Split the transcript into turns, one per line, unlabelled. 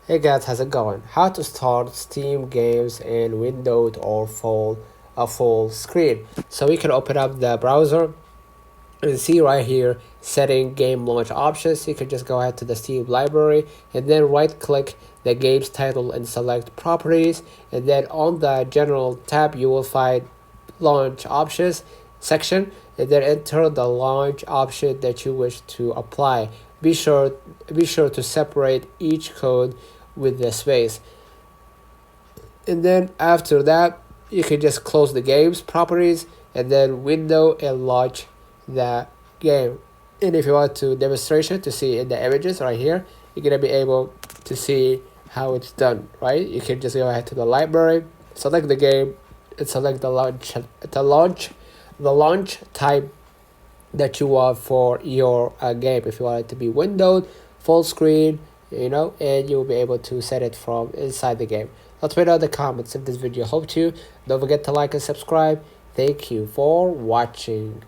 Hey guys, how's it going? How to start Steam games in windowed or full screen. So we can open up the browser and see right here setting game launch options. You can just go ahead to the Steam library and then right click the game's title and select properties, and then on the general tab you will find launch options section, and then enter the launch option that you wish to apply. Be sure to separate each code with the space, and then after that you can just close the game's properties and then window and launch the game. And if you want to demonstration to see in the images right here, you're gonna be able to see how it's done, right? You can just go ahead to the library, select the game, and select the launch type that you want for your game. If you want it to be windowed, full screen, and you'll be able to set it from inside the game. Let me know in the comments if this video helped you. Don't forget to like and subscribe. Thank you for watching.